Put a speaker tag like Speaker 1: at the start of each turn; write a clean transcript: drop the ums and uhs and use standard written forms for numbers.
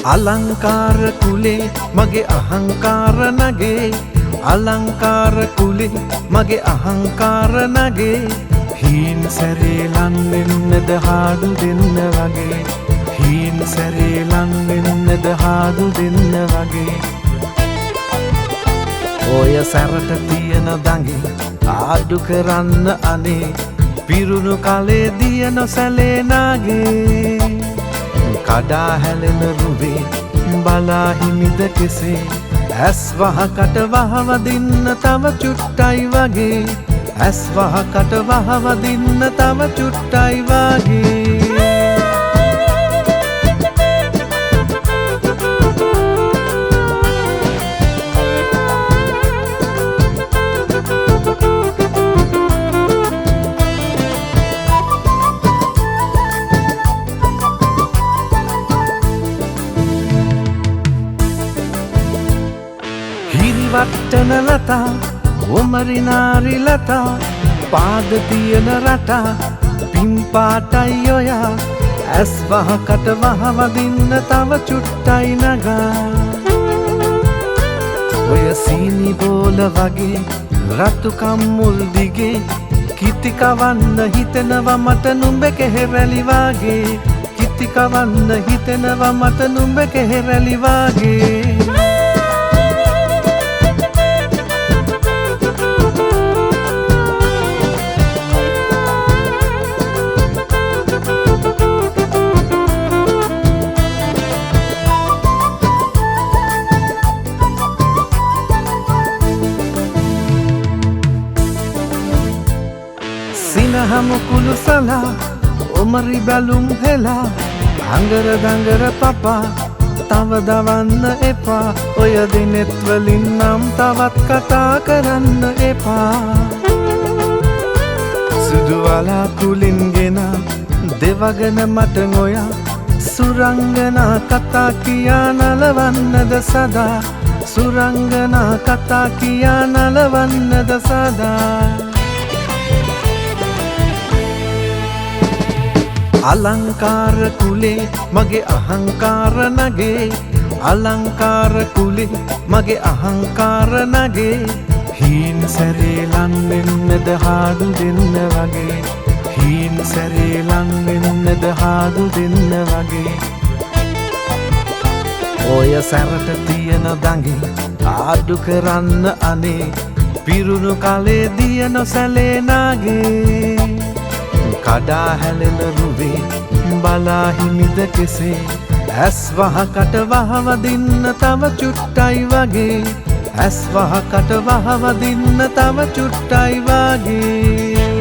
Speaker 1: අලංකාර කුලේ මගේ අහංකාර නගේ අලංකාර කුලේ මගේ අහංකාර නගේ හීන් සැරේ ලං වෙන්නද හාඩු දෙන්න වගේ හීන් සැරේ ලං වෙන්නද හාඩු දෙන්න වගේ ඔය සැරට තියෙන දඟේ ආඩු කරන්න අනේ පිරුණු කලේ දිය නොසැලේ නාගේ කඩා හැලෙන රුවේ බලා හිමිද කෙසේ ඇස් වහකට වහවදින්න තව චුට්ටයි වගේ ඇස් වහකට වහවදින්න තව චුට්ටයි වගේ වට්ටන ලතා ඔමරිනාරි ලතා පාද තියන රටා පිම්පාටයි ඔයා ඇස් වහකට වහවදින්න තව චුට්ටයි නගා ඔය සීනි බෝල වගේ රතු කම්මුල් දිගේ කිති කවන්න හිතෙනවා මට නුඹ කෙහෙරැලි වගේ කිති කවන්න හිතෙනවා මට නුඹ කෙහෙරැලි වගේ සිනහමුකුළු සලා ඔමරි බැලුම් හෙලා අඟර දඟර පපා තව දවන්න එපා ඔය දිනෙත්වලින් නම් තවත් කතා කරන්න එපා සුදු වලාකුලින් ගෙන දෙවගෙන මට ඔයා සුරංගනා කතා කියා නලවන්නද සදා සුරංගනා කතා කියා නලවන්නද සදා අලංකාර කුලේ මගේ අහංකාර නගේ අලංකාර කුලේ මගේ අහංකාර නගේ හීන් සැරේ ලං වෙන්නද හාඩු දෙන්න වගේ හීන් සැරේ ලං වෙන්නද හාඩු දෙන්න වගේ ඔය සැරට තියෙන දඟේ ආඩු කරන්න අනේ පිරුණු කලේ දිය නොසැලේ නාගේ කඩා හැලෙන රුවේ බලා හිමිද කෙසේ ඇස් වහකට වහවදින්න තව චුට්ටයි වගේ ඇස් වහකට වහවදින්න තව චුට්ටයි වගේ